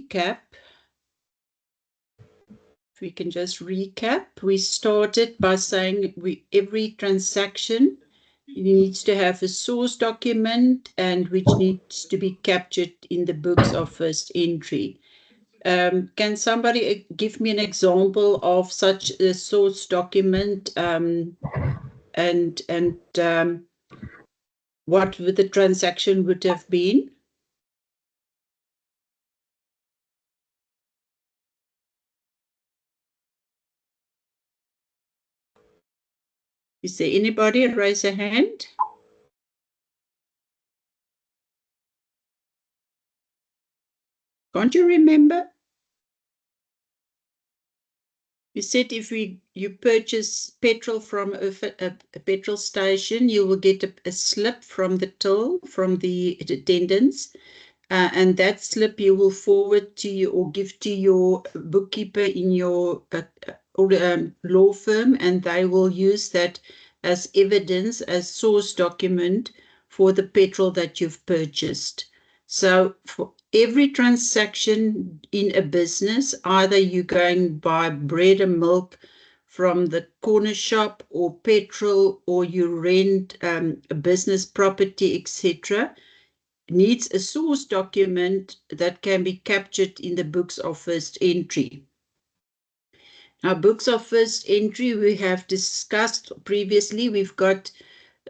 recap, if we can just recap, we started by saying every transaction needs to have a source document and which needs to be captured in the books of first entry. Can somebody give me an example of such a source document and what the transaction would have been? Is there anybody? Raise a hand. Can't you remember? You said if you purchase petrol from a petrol station, you will get a slip from the till, from the attendants, and that slip you will forward to you or give to your bookkeeper in your law firm, and they will use that as evidence, as source document for the petrol that you've purchased. So for every transaction in a business, either you're going buy bread and milk from the corner shop or petrol, or you rent a business property, etc., needs a source document that can be captured in the books of first entry. Now, books of first entry we have discussed previously. We've got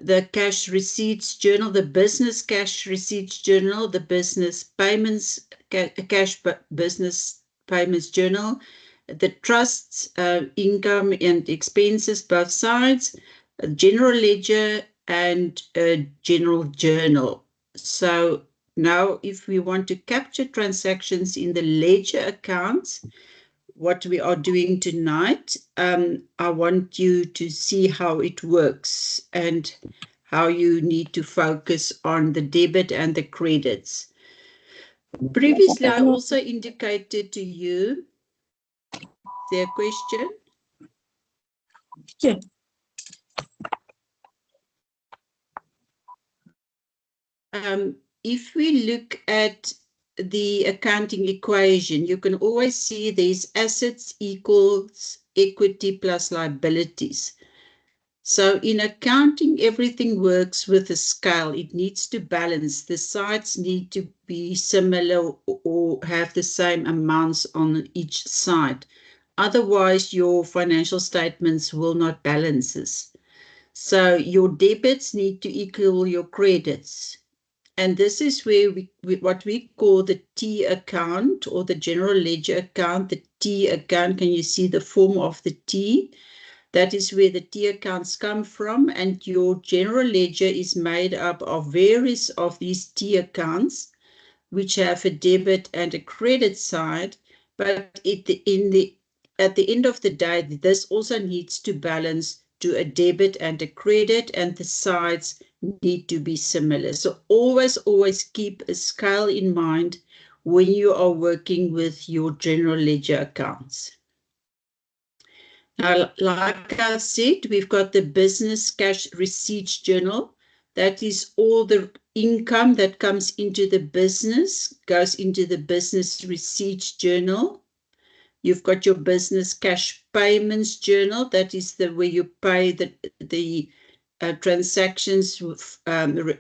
the cash receipts journal, the business cash receipts journal, the business payments, cash business payments journal, the trusts, income and expenses, both sides, a general ledger and a general journal. So now if we want to capture transactions in the ledger accounts, what we are doing tonight, I want you to see how it works and how you need to focus on the debit and the credits. Previously, I also indicated to you, is there a question? Yeah. If we look at the accounting equation, you can always see there's assets equals equity plus liabilities. So in accounting, everything works with a scale. It needs to balance. The sides need to be similar or have the same amounts on each side. Otherwise, your financial statements will not balance. So your debits need to equal your credits. And this is where what we call the T account or the general ledger account. The T account, can you see the form of the T? That is where the T accounts come from, and your general ledger is made up of various of these T accounts, which have a debit and a credit side. But at the end of the day, this also needs to balance to a debit and a credit, and the sides need to be similar. So always keep a scale in mind when you are working with your general ledger accounts. Now, like I said, we've got the business cash receipts journal. That is all the income that comes into the business, goes into the business receipts journal. You've got your business cash payments journal. That is where you pay the transactions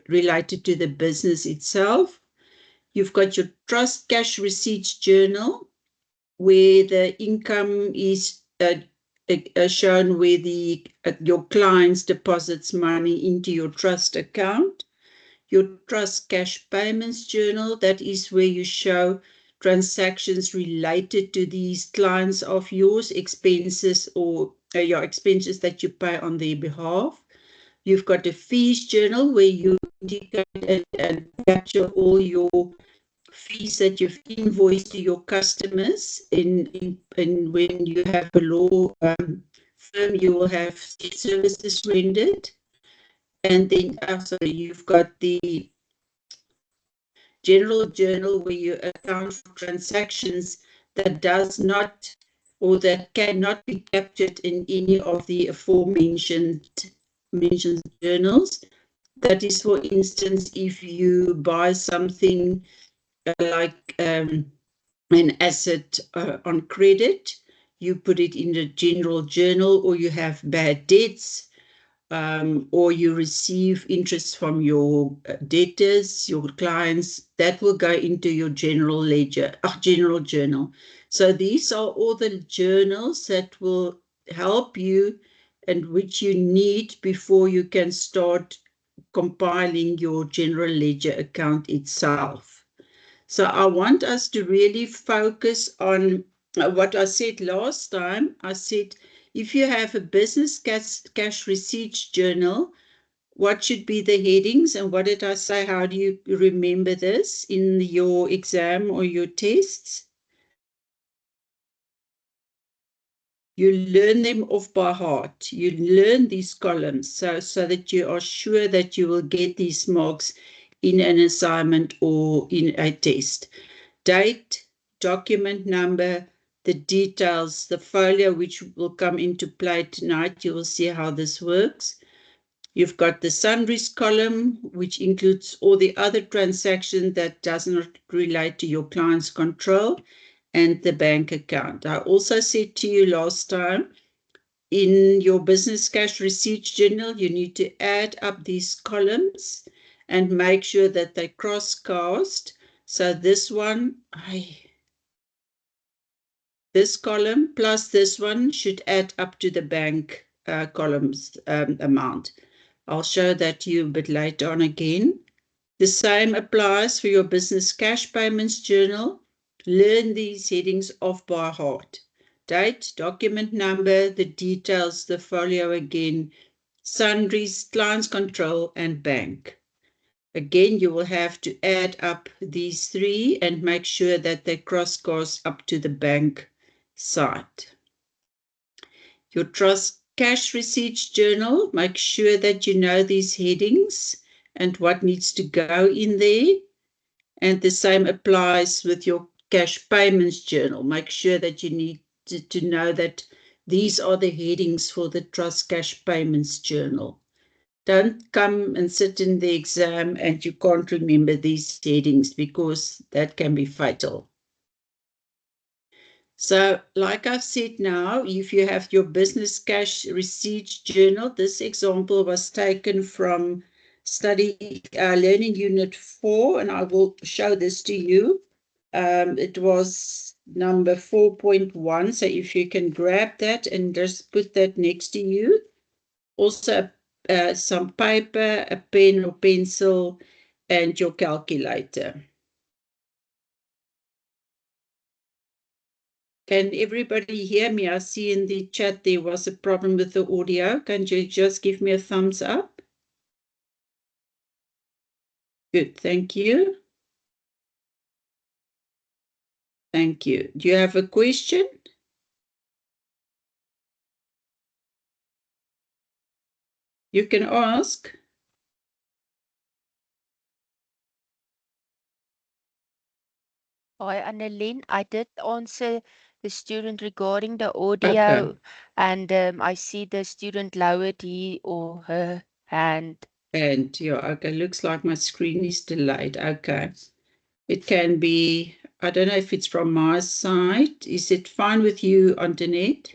related to the business itself. You've got your trust cash receipts journal, where the income is shown where your clients deposits money into your trust account. Your trust cash payments journal, that is where you show transactions related to these clients of yours, expenses or your expenses that you pay on their behalf. You've got a fees journal where you indicate and capture all your fees that you've invoiced to your customers. In when you have a law firm, you will have services rendered. And then also you've got the general journal where you account for transactions that does not or that cannot be captured in any of the aforementioned journals. That is, for instance, if you buy something like an asset on credit, you put it in the general journal, or you have bad debts, or you receive interest from your debtors, your clients, that will go into your general ledger, general journal. So these are all the journals that will help you and which you need before you can start compiling your general ledger account itself. So I want us to really focus on what I said last time. I said, if you have a business cash receipts journal, what should be the headings? And what did I say? How do you remember this in your exam or your tests? You learn them off by heart. You learn these columns so that you are sure that you will get these marks in an assignment or in a test. Date, document number, the details, the folio, which will come into play tonight. You will see how this works. You've got the sundries column, which includes all the other transactions that does not relate to your client's control, and the bank account. I also said to you last time, in your business cash receipts journal, you need to add up these columns and make sure that they cross-cast. So this one, this column plus this one should add up to the bank columns amount. I'll show that to you a bit later on again. The same applies for your business cash payments journal. Learn these headings off by heart. Date, document number, the details, the folio again, sundries, client's control, and bank. Again, you will have to add up these three and make sure that they cross-cast up to the bank side. Your trust cash receipts journal, make sure that you know these headings and what needs to go in there. And the same applies with your cash payments journal. Make sure that you need to know that these are the headings for the trust cash payments journal. Don't come and sit in the exam and you can't remember these headings, because that can be fatal. So like I've said now, if you have your business cash receipts journal, this example was taken from study learning unit 4, and I will show this to you. It was number 4.1. So if you can grab that and just put that next to you. Also some paper, a pen or pencil, and your calculator. Can everybody hear me? I see in the chat there was a problem with the audio. Can you just give me a thumbs up? Good, thank you. Thank you. Do you have a question? You can ask. Hi, Annelien. I did answer the student regarding the audio, Okay. and I see the student lowered he or her hand. And yeah, okay, looks like my screen is delayed. Okay. It can be, I don't know if it's from my side. Is it fine with you, Antoinette?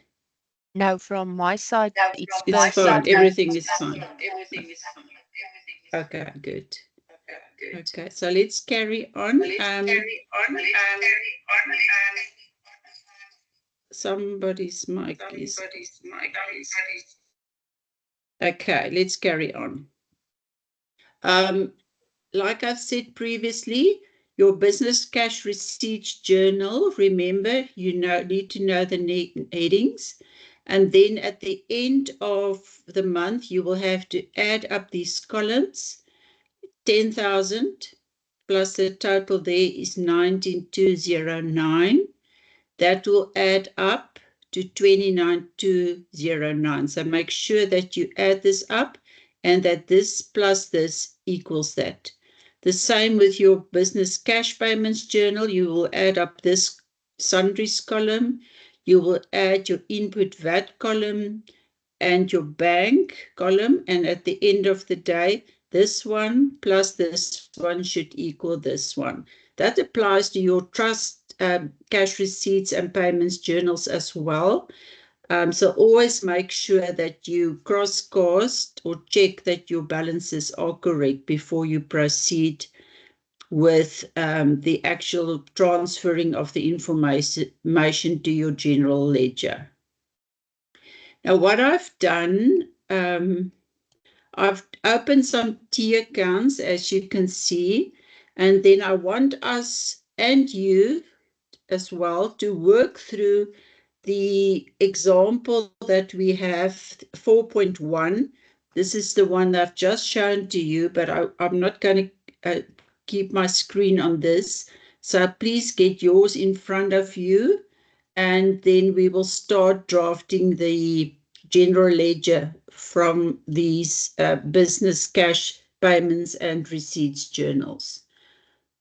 No, from my side, it's It's fine. perfect. Everything is fine. Okay, good. Okay, so let's carry on. Somebody's mic is. Okay, let's carry on. Like I've said previously, your business cash receipts journal, remember, you need to know the headings. And then at the end of the month, you will have to add up these columns. 10,000 plus the total there is 19,209. That will add up to 29,209. So make sure that you add this up and that this plus this equals that. The same with your business cash payments journal. You will add up this sundries column. You will add your input VAT column and your bank column. And at the end of the day, this one plus this one should equal this one. That applies to your trust cash receipts and payments journals as well. So always make sure that you cross-cast or check that your balances are correct before you proceed with the actual transferring of the information to your general ledger. Now, what I've done, I've opened some T accounts, as you can see, and then I want us and you as well to work through the example that we have, 4.1. This is the one that I've just shown to you, but I'm not going to keep my screen on this. So please get yours in front of you, and then we will start drafting the general ledger from these business cash payments and receipts journals.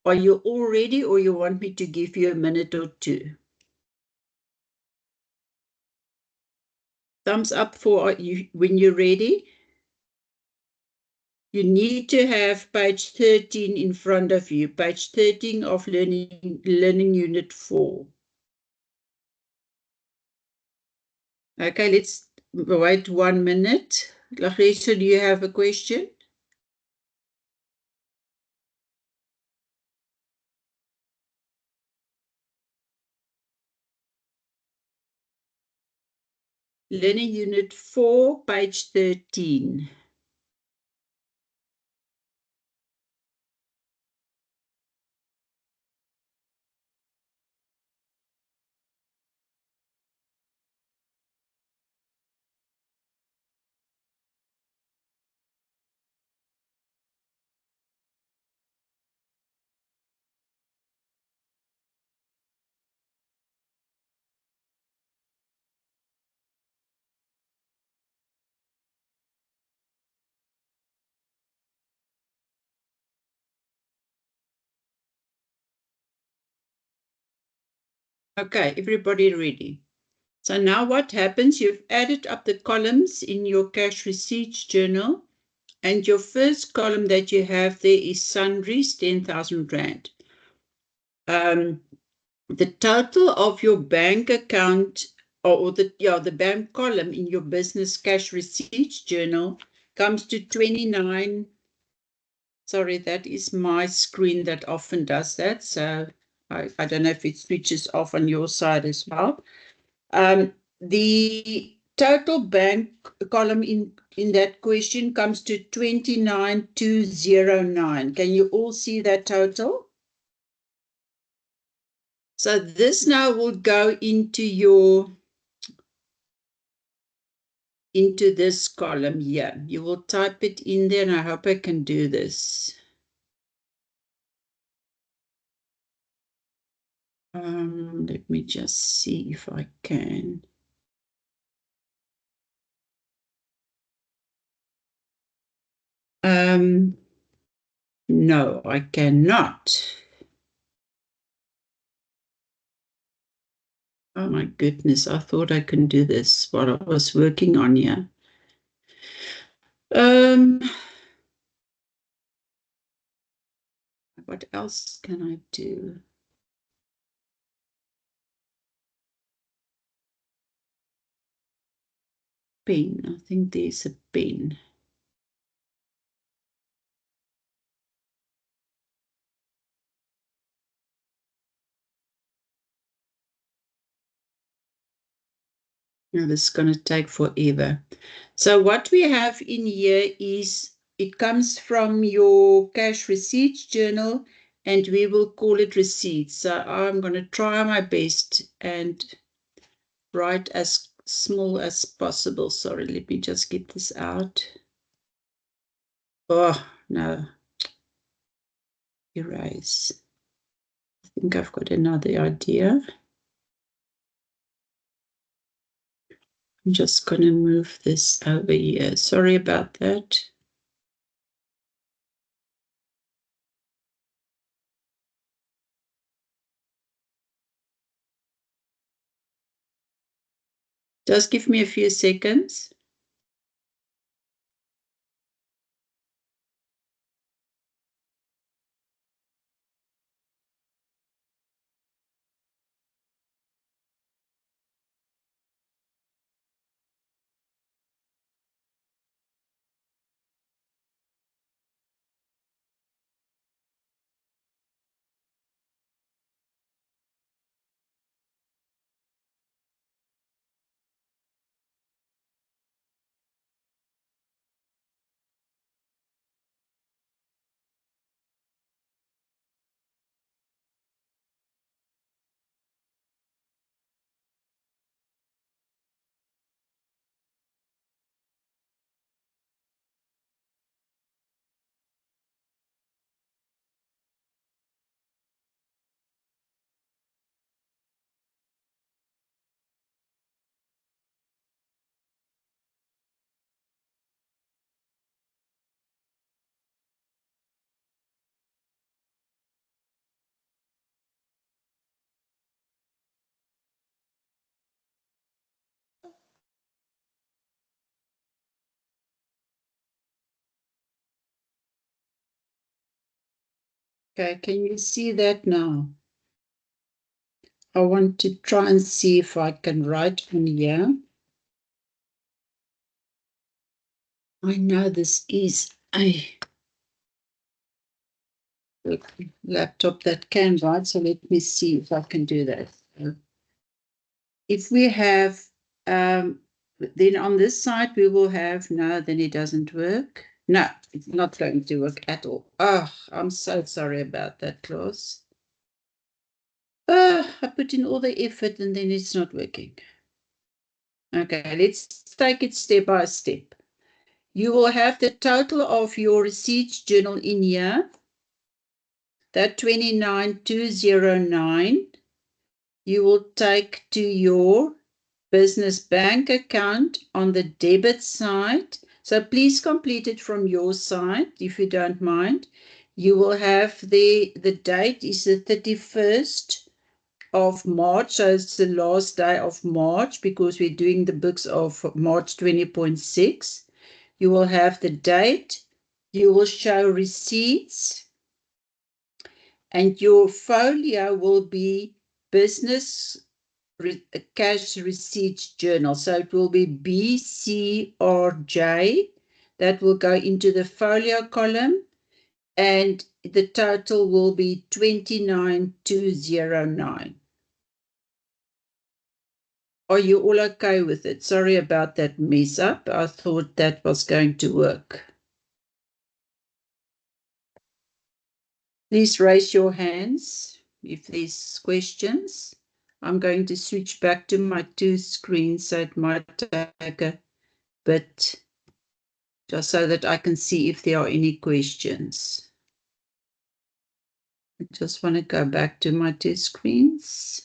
Are you all ready, or you want me to give you a minute or two? Thumbs up for you when you're ready. You need to have page 13 in front of you, page 13 of Learning Unit 4. Okay, let's wait 1 minute. Lagreso, do you have a question? Learning Unit 4, page 13. Okay, everybody ready? So now what happens, you've added up the columns in your cash receipts journal, and your first column that you have there is sundries, 10,000 Rand. The total of your bank account, or the bank column in your business cash receipts journal comes to 29. Sorry, that is my screen that often does that. So I don't know if it switches off on your side as well. The total bank column in that question comes to 29,209. Can you all see that total? So this now will go into this column here. You will type it in there, and I hope I can do this. Let me just see if I can. No, I cannot. Oh my goodness, I thought I can do this while I was working on here. What else can I do? Pen, I think there's a pen. Now this is going to take forever. So what we have in here is, it comes from your cash receipts journal, and we will call it receipts. So I'm going to try my best and write as small as possible. Sorry, let me just get this out. Oh, no. Erase. I think I've got another idea. I'm just going to move this over here. Sorry about that. Just give me a few seconds. Okay, can you see that now? I want to try and see if I can write on here. I know this is a laptop that can write, so let me see if I can do that. If we have, then on this side we will have, no, then it doesn't work. No, it's not going to work at all. Oh, I'm so sorry about that, Klaus. I put in all the effort and then it's not working. Okay, let's take it step by step. You will have the total of your receipts journal in here, that 29,209. You will take to your business bank account on the debit side. So please complete it from your side, if you don't mind. You will have the date is the 31st of March. So it's the last day of March because we're doing the books of March 20.6. You will have the date. You will show receipts. And your folio will be business cash receipts journal. So it will be BCRJ. That will go into the folio column. And the total will be 29,209. Are you all okay with it? Sorry about that mess up. I thought that was going to work. Please raise your hands if there's questions. I'm going to switch back to my two screens, so it might take a bit just so that I can see if there are any questions. I just want to go back to my two screens.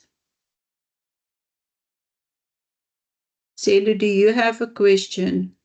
Celu, do you have a question?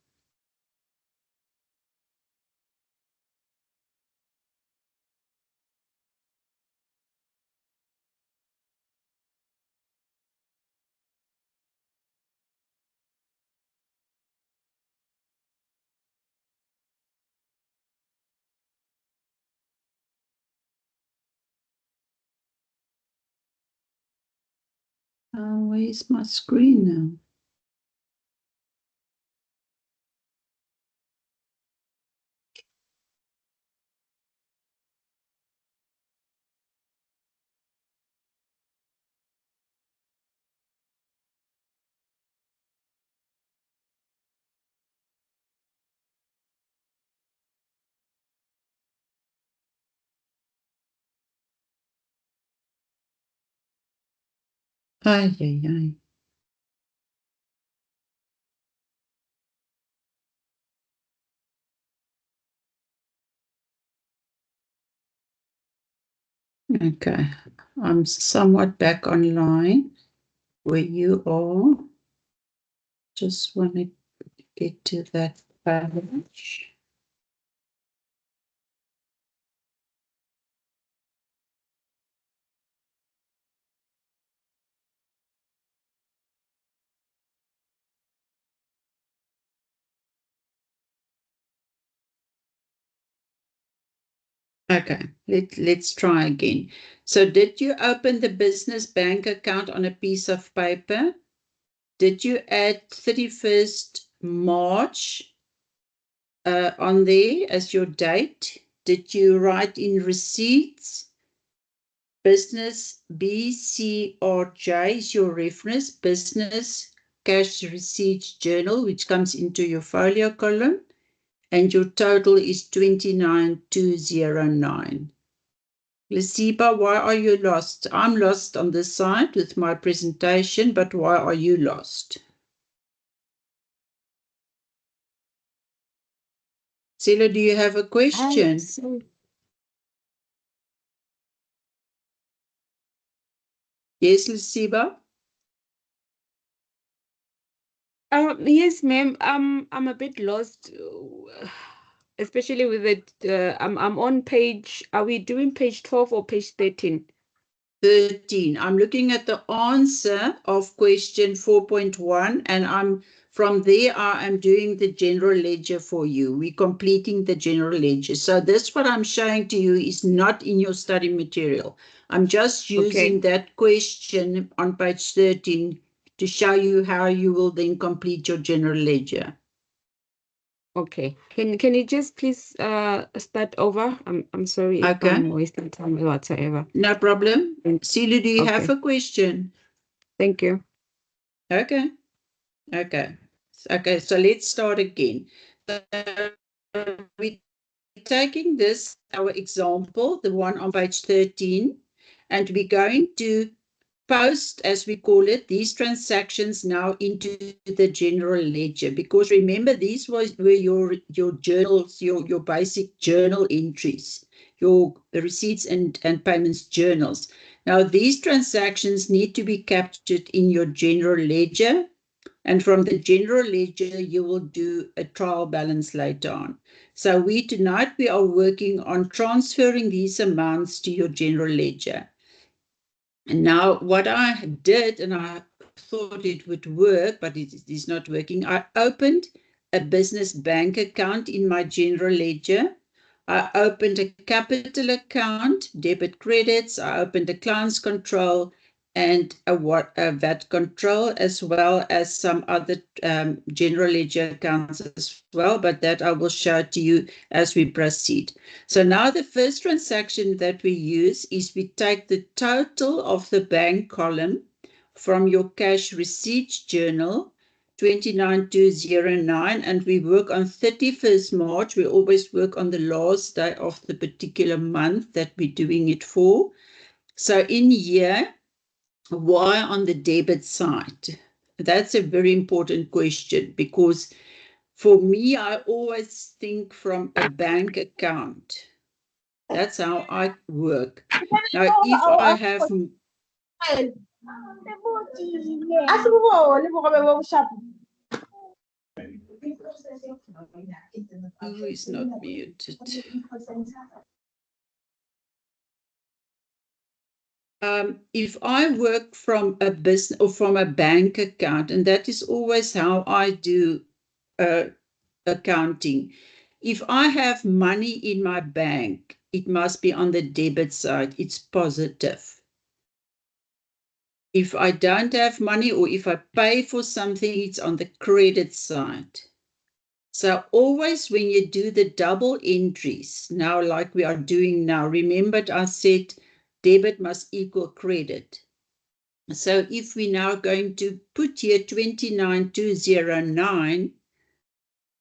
Where's my screen now? Ay, ay, ay. Okay, I'm somewhat back online where you are. Just want to get to that page. Okay, let's try again. So did you open the business bank account on a piece of paper? Did you add 31st March on there as your date? Did you write in receipts? Business BCRJ is your reference, business cash receipts journal, which comes into your folio column. And your total is 29,209. Lesiba, why are you lost? I'm lost on this side with my presentation, but why are you lost? Sela, do you have a question? Yes, Lesiba? Yes, ma'am. I'm a bit lost, especially with it. I'm on page. Are we doing page 12 or page 13? 13. I'm looking at the answer of question 4.1 and I'm From there, I am doing the general ledger for you. We're completing the general ledger. So this, what I'm showing to you, is not in your study material. I'm just using that question on page 13 to show you how you will then complete your general ledger. Okay. Can you just please start over? I'm sorry if I'm wasting time or whatsoever. No problem. Celia, do you have a question? Thank you. Okay. So let's start again. We're taking this, our example, the one on page 13, and we're going to post, as we call it, these transactions now into the general ledger, because remember, these were your journals, your basic journal entries, your receipts and payments journals. Now these transactions need to be captured in your general ledger, and from the general ledger you will do a trial balance later on. So tonight we are working on transferring these amounts to your general ledger. And now what I did, and I thought it would work, but it is not working. I opened a business bank account in my general ledger. I opened a capital account, debit credits. I opened a client's control and a VAT control, as well as some other general ledger accounts as well, but that I will show to you as we proceed. So now the first transaction that we use is we take the total of the bank column from your cash receipts journal, 29209, and we work on 31st March. We always work on the last day of the particular month that we're doing it for. So in here, why on the debit side? That's a very important question, because for me, I always think from a bank account. That's how I work. Now, if I have... Who is not muted? If I work from a business or from a bank account, and that is always how I do accounting. If I have money in my bank, it must be on the debit side. It's positive. If I don't have money, or if I pay for something, it's on the credit side. So always when you do the double entries, now like we are doing now, remember I said debit must equal credit. So if we're now going to put here 29209,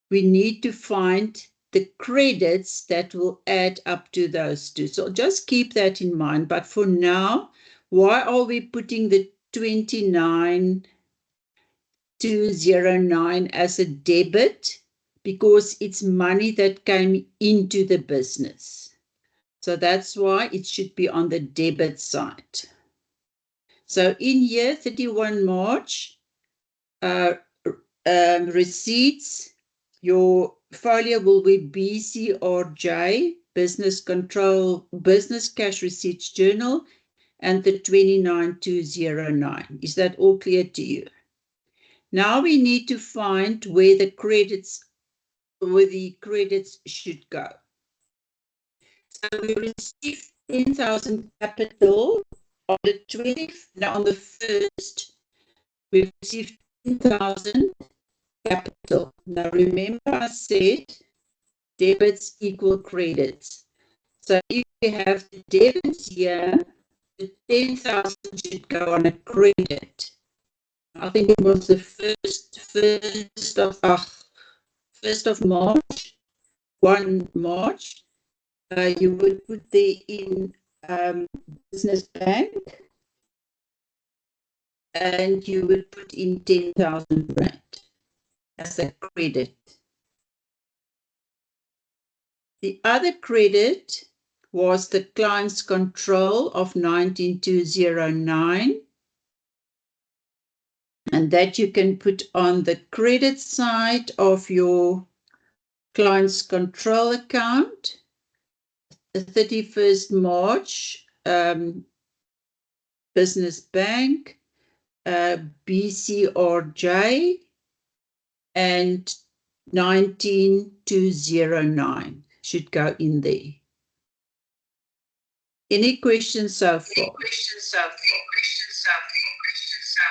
we need to find the credits that will add up to those two. So just keep that in mind. But for now, why are we putting the 29209 as a debit? Because it's money that came into the business. So that's why it should be on the debit side. So in here, 31 March, receipts, your folio will be BCRJ, Business Control, Business Cash Receipts Journal, and the 29209. Is that all clear to you? Now we need to find where the credits should go. So we received 10,000 capital on the 20th. Now on the 1st, we received 10,000 capital. Now remember I said debits equal credits. So if you have the debits here, the 10,000 should go on a credit. I think it was the 1st of March, 1 March. You would put there in business bank, and you would put in 10,000 rand as a credit. The other credit was the client's control of 19209, and that you can put on the credit side of your client's control account. The 31st March, business bank, BCRJ, and 19,209 should go in there. Any questions so far?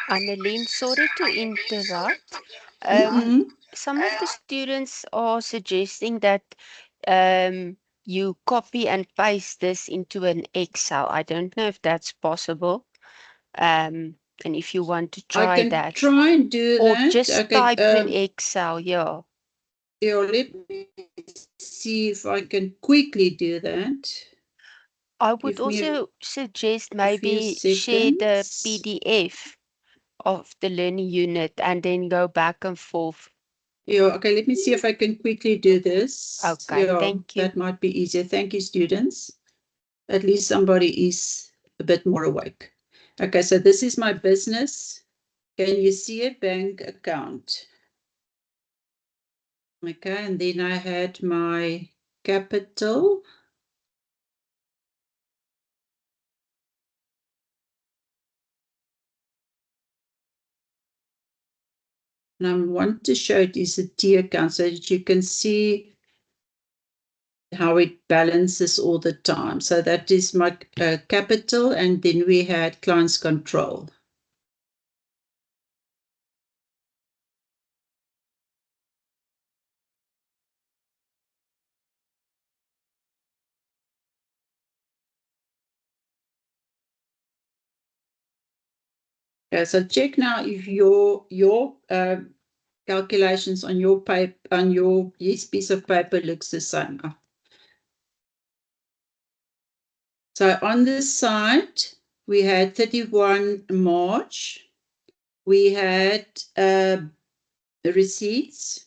Annalene, sorry to interrupt. Mhm. Some of the students are suggesting that you copy and paste this into an Excel. I don't know if that's possible. And if you want to I try can that. try and do Or that. just Okay. type in Excel, yeah. Yeah, let me see if I can quickly do that. I would Give me also suggest a few maybe share the seconds. PDF of the learning unit and then go back and forth. Yeah, okay, let me see if I can quickly do this. Okay, Yeah, thank you. that might be easier. Thank you, students. At least somebody is a bit more awake. Okay, so this is my business. Can you see a bank account? Okay, and then I had my capital. And I want to show it is a T account so that you can see how it balances all the time. So that is my capital, and then we had clients control. Okay, so check now if your calculations on your paper, on your piece of paper looks the same. So on this side, we had 31 March. We had receipts.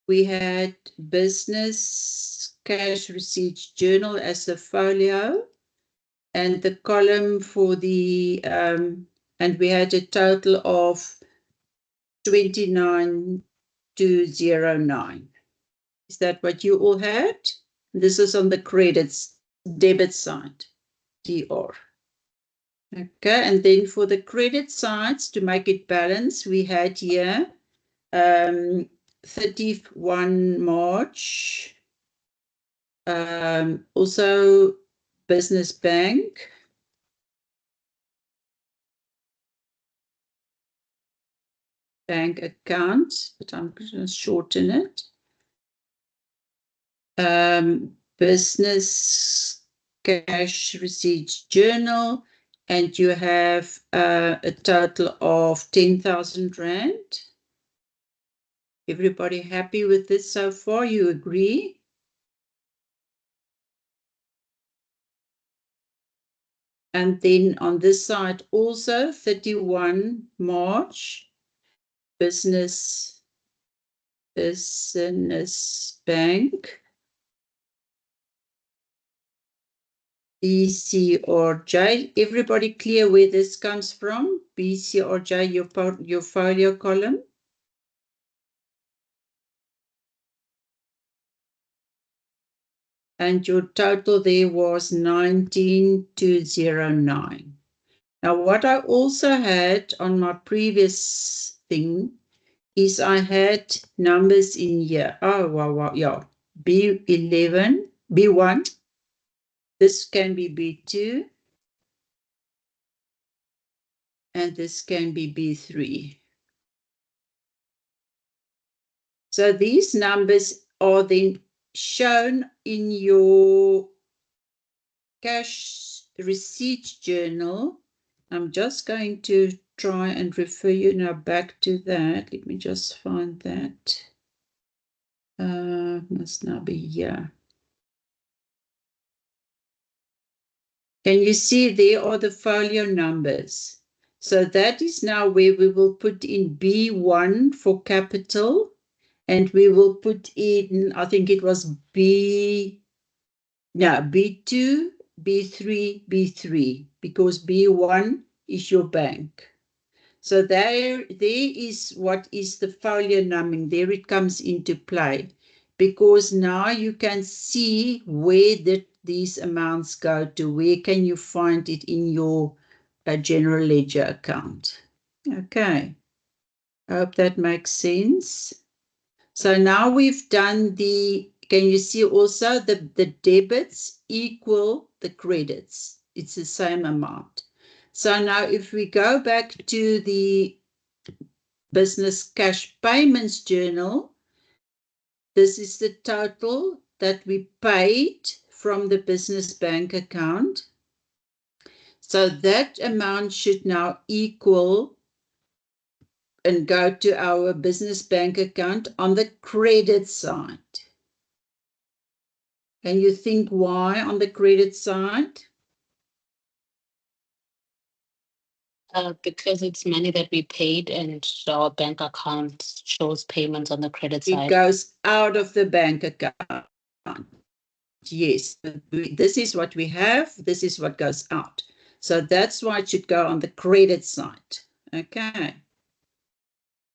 We had business cash receipts journal as a folio, and the column for the, and we had a total of 29,209. Is that what you all had? This is on the credits, debit side, DR. Okay, and then for the credit sides, to make it balance, we had here 31 March, also business bank, bank account, but I'm going to shorten it. Business cash receipts journal, and you have a total of 10,000 Rand. Everybody happy with this so far? You agree? And then on this side also 31 March, business bank, BCRJ. Everybody clear where this comes from? BCRJ, your folio column. And your total there was 19,209. Now, what I also had on my previous thing is I had numbers in here. Oh, wow, yeah. B11, B1. This can be B2. And this can be B3. So these numbers are then shown in your cash receipt journal. I'm just going to try and refer you now back to that. Let me just find that. Must now be here. Can you see there are the folio numbers? So that is now where we will put in B1 for capital, and we will put in, I think it was B2, B3, B3, because B1 is your bank. So there is what is the folio numbering. There it comes into play, because now you can see where these amounts go to. Where can you find it in your general ledger account? Okay. I hope that makes sense. So now we've done can you see also the debits equal the credits? It's the same amount. So now if we go back to the business cash payments journal, this is the total that we paid from the business bank account. So that amount should now equal and go to our business bank account on the credit side. Can you think why on the credit side? Because it's money that we paid and our bank account shows payments on the credit It side. goes out of the bank account. Yes, this is what we have. This is what goes out. So that's why it should go on the credit side. Okay.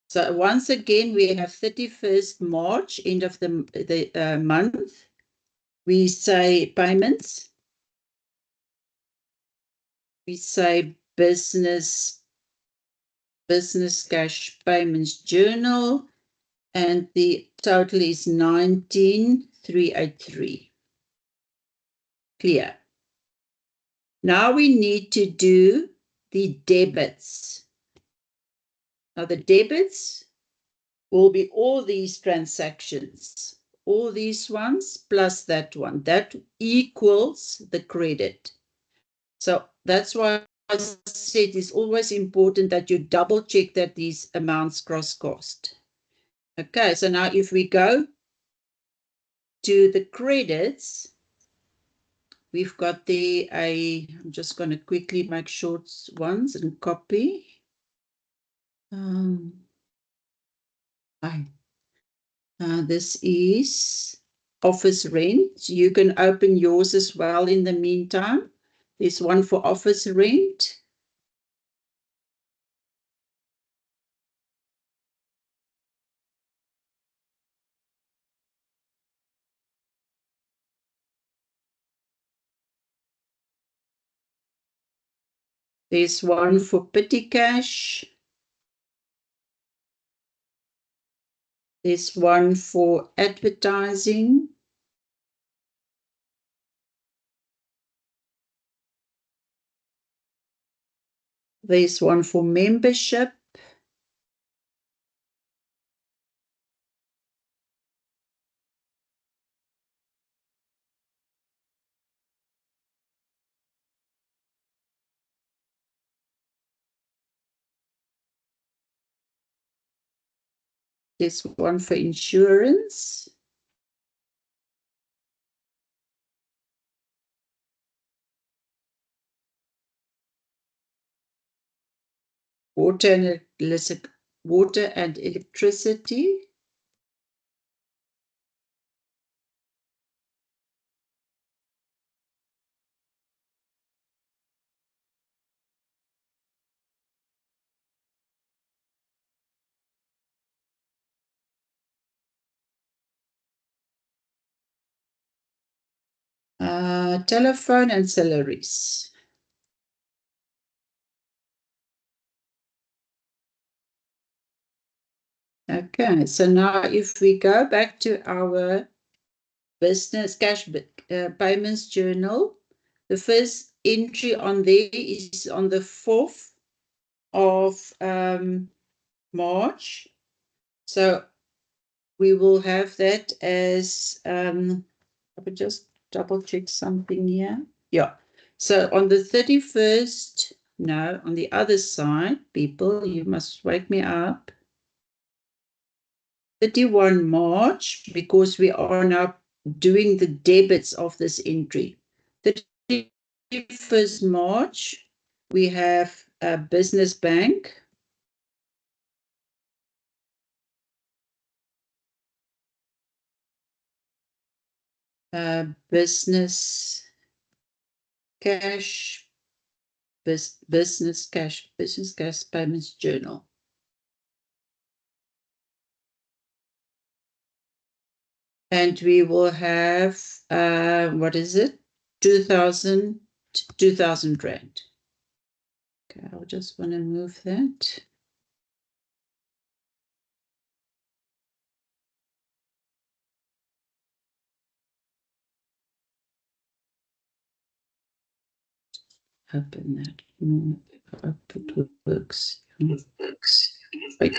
So once again, we have 31st March, end of the month. We say payments. We say business cash payments journal, and the total is 19,383. Clear. Now we need to do the debits. Now the debits will be all these transactions, all these ones plus that one. That equals the credit. So that's why I said it's always important that you double check that these amounts cross cost. Okay, so now if we go to the credits, we've got I'm just going to quickly make short ones and copy. This is office rent. You can open yours as well in the meantime. There's one for office rent. There's one for petty cash. There's one for advertising. There's one for membership. There's one for insurance. Water and electricity. Telephone and salaries. Okay, so now if we go back to our business cash payments journal, the first entry on there is on the 4th of March. So we will have that as, I would just double check something here. Yeah. So on the 31st, no, on the other side, people, you must wake me up. 31 March, because we are now doing the debits of this entry. 31st March, we have a business bank. Business cash payments journal. And we will have, what is it? 2,000 Rand. Okay, I just want to move that. open that. I put works. Wait.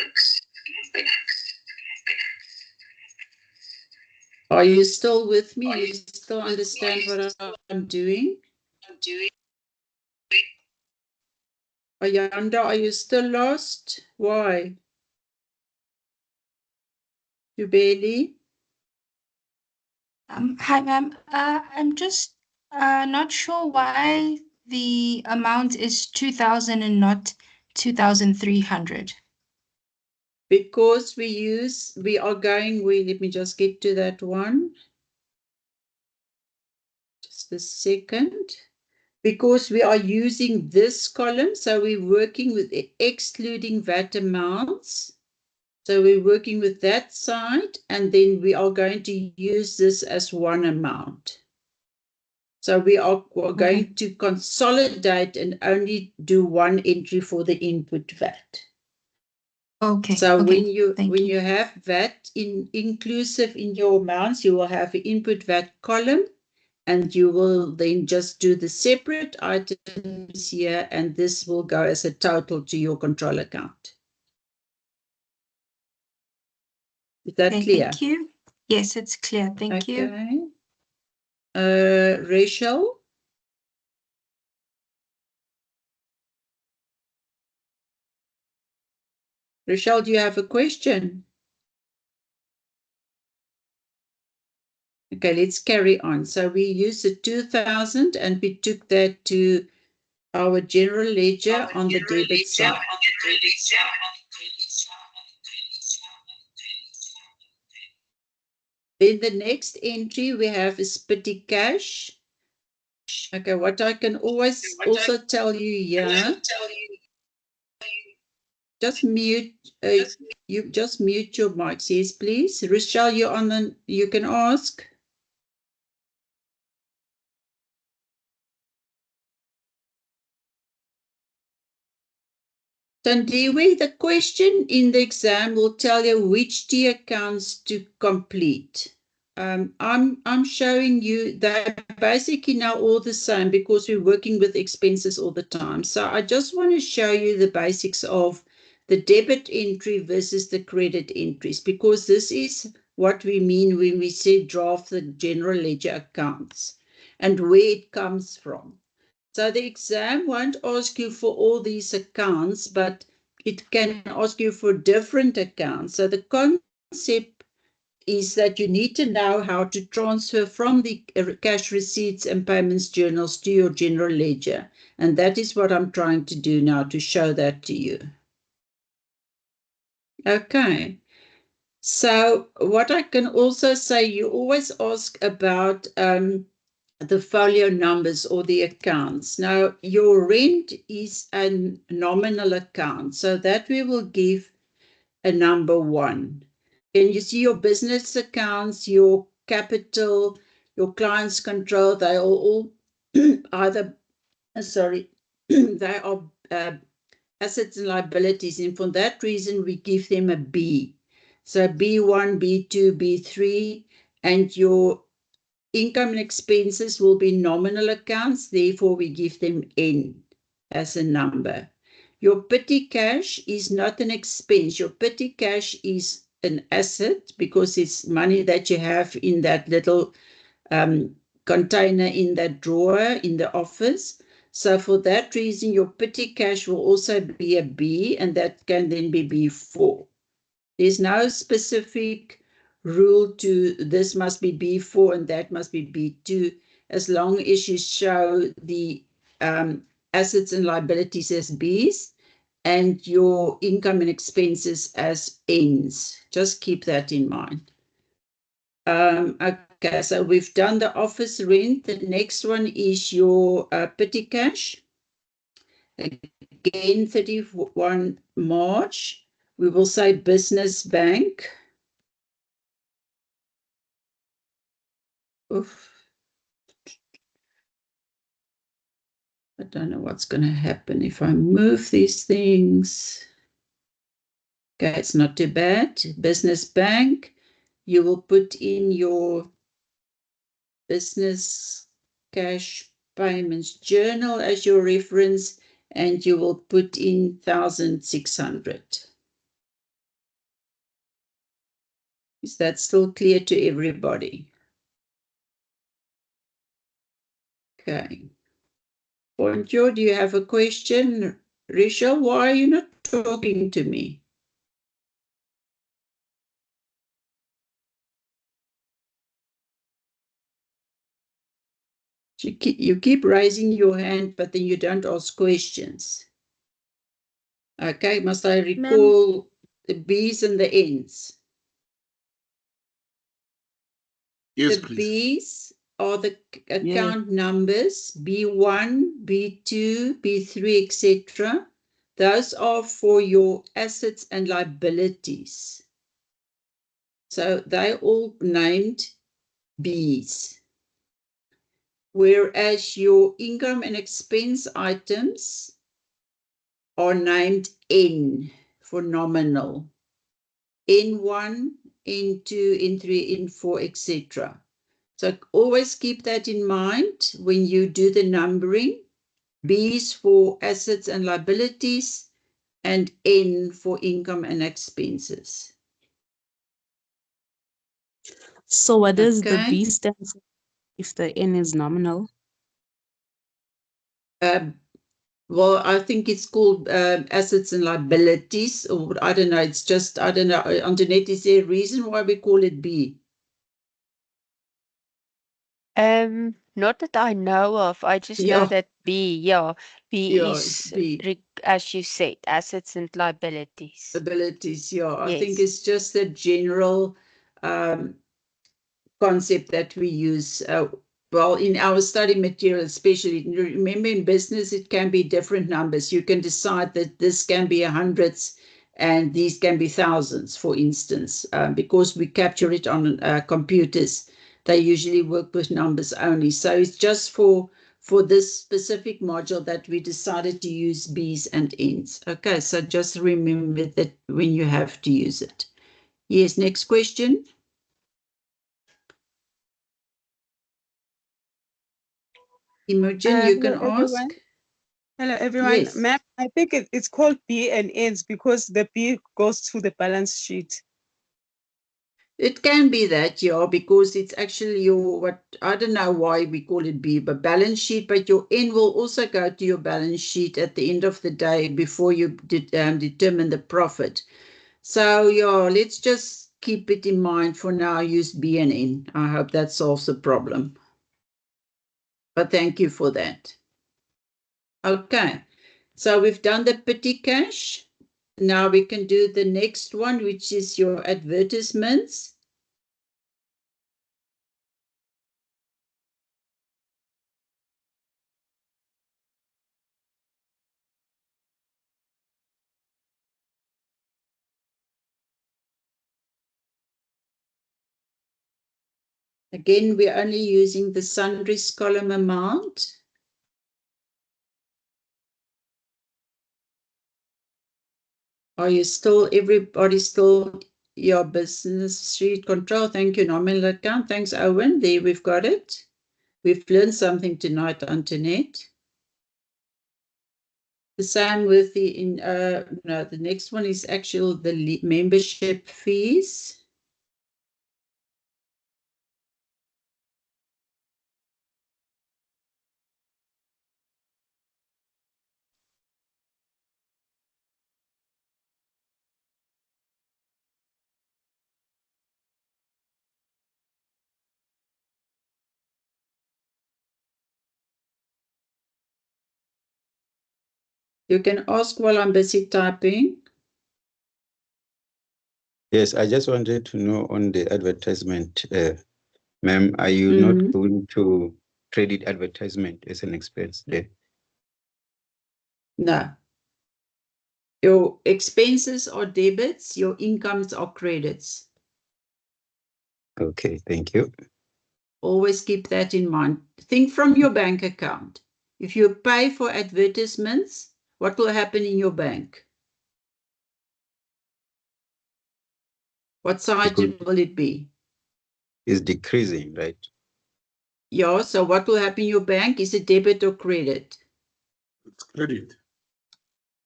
Are you still with me? You still understand what I'm doing? Ayanda, are you still lost? Why? You barely? Hi, ma'am. I'm just not sure why the amount is 2,000 and not 2,300. Because we are going, let me just get to that one. Just a second. Because we are using this column, so we're working with excluding VAT amounts. So we're working with that side, and then we are going to use this as one amount. So we're going to consolidate and only do one entry for the input VAT. Okay. So okay. when you have VAT inclusive in your amounts, you will have an input VAT column, and you will then just do the separate items here, and this will go as a total to your control account. Is that clear? Thank you. Yes, it's clear. Thank you. Rachel? Rachel, do you have a question? Okay, let's carry on. So we used the 2,000 and we took that to our general ledger on the debit side. Then the next entry we have is petty cash. Okay, what I can always also tell you here, just mute, you just mute your mics, yes, please. Rochelle, you're on the, you can ask. Tandiwe, the question in the exam will tell you which T accounts to complete. I'm showing you that basically now all the same because we're working with expenses all the time. So I just want to show you the basics of the debit entry versus the credit entries, because this is what we mean when we say draft the general ledger accounts and where it comes from. So the exam won't ask you for all these accounts, but it can ask you for different accounts. So the concept is that you need to know how to transfer from the cash receipts and payments journals to your general ledger. And that is what I'm trying to do now, to show that to you. Okay. So what I can also say, you always ask about the folio numbers or the accounts. Now, your rent is a nominal account, so that we will give a number 1. And you see your business accounts, your capital, your clients control, they are all either, they are assets and liabilities. And for that reason, we give them a B. So B1, B2, B3, and your income and expenses will be nominal accounts, therefore we give them N as a number. Your petty cash is not an expense. Your petty cash is an asset because it's money that you have in that little container in that drawer in the office. So for that reason, your petty cash will also be a B, and that can then be B4. There's no specific rule to this must be B4 and that must be B2, as long as you show the assets and liabilities as Bs and your income and expenses as Ns. Just keep that in mind. Okay, so we've done the office rent. The next one is your petty cash. Again, 31 March. We will say business bank. Oof. I don't know what's going to happen if I move these things. Okay, it's not too bad. Business bank, you will put in your business cash payments journal as your reference, and you will put in 1,600. Is that still clear to everybody? Okay. Bonjour, do you have a question? Rachel, why are you not talking to me? You keep raising your hand, but then you don't ask questions. Okay, must I recall the B's and the N's? Yes, The please. B's are the account numbers, B1, B2, B3, etc. Those are for your assets and liabilities. So they're all named B's. Whereas your income and expense items are named N for nominal. N1, N2, N3, N4, etc. So always keep that in mind when you do the numbering. B's for assets and liabilities, and N for income and expenses. So what does the Okay. B stand for if the N is nominal? Well, I think it's called assets and liabilities, or I don't know. It's just, I don't know. Antoinette, is there a reason why we call it B? Not that I know of. I just know Yeah. that B It's is, B. as you said, assets and liabilities. Abilities, yeah. I think Yes. it's just a general concept that we use. Well, in our study material, especially, remember in business, it can be different numbers. You can decide that this can be hundreds and these can be thousands, for instance, because we capture it on computers. They usually work with numbers only. So it's just for this specific module that we decided to use B's and N's. Okay, so just remember that when you have to use it. Yes, next question. Imogen, you can Hello, ask. everyone. Hello, everyone. Yes. Ma'am, I think it's called B and N's because the B goes to the balance sheet. It can be that, yeah, because it's actually your, I don't know why we call it B, but balance sheet, but your N will also go to your balance sheet at the end of the day before you determine the profit. So, yeah, let's just keep it in mind for now, use B and N. I hope that solves the problem. But thank you for that. Okay, so we've done the petty cash. Now we can do the next one, which is your advertisements. Again, we're only using the sundries column amount. Are you still, everybody still, your business sheet control? Thank you, nominal account. Thanks, Owen. There, we've got it. We've learned something tonight, Antoinette. The same with the, no, the next one is actual, the membership fees. You can ask while I'm busy typing. Yes, I just wanted to know on the advertisement, ma'am, are you not going to credit advertisement as an expense there? No. Your expenses are debits, your incomes are credits. Okay, thank you. Always keep that in mind. Think from your bank account. If you pay for advertisements, what will happen in your bank? What side will it be? It's decreasing, right? Yeah, so what will happen in your bank? Is it debit or credit? It's credit.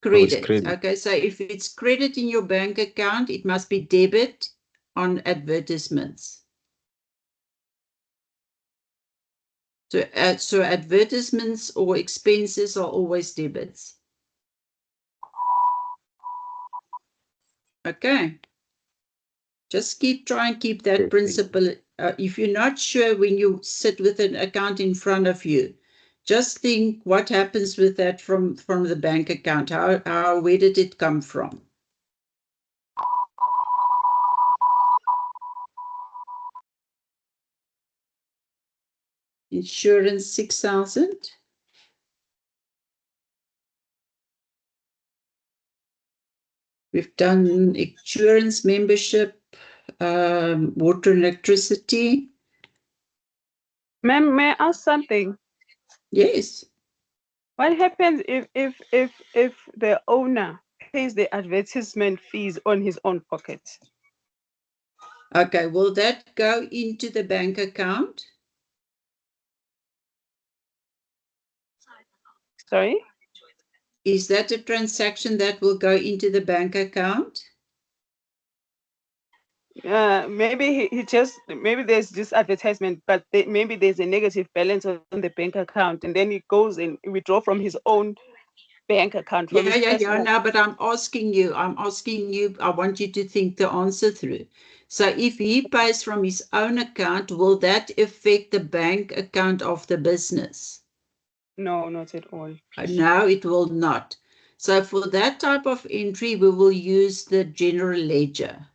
Credit. credit. Okay, so if it's credit in your bank account, it must be debit on advertisements. So advertisements or expenses are always debits. Okay. Just try and keep that Okay, principle. If you're not sure when you sit with an account in front of you, just think what happens with that from the bank account. Where did it come from? Insurance 6,000. We've done insurance membership, water and electricity. Ma'am, may I ask something? Yes. What happens if the owner pays the advertisement fees on his own pocket? Okay, will that go into the bank account? Sorry? Is that a transaction that will go into the bank account? Maybe maybe there's this advertisement, but maybe there's a negative balance on the bank account, and then he goes and withdraw from his own bank account. From his Yeah. personal- No, but I'm asking you, I want you to think the answer through. So if he pays from his own account, will that affect the bank account of the business? No, not at all. No, it will not. So for that type of entry, we will use the general ledger.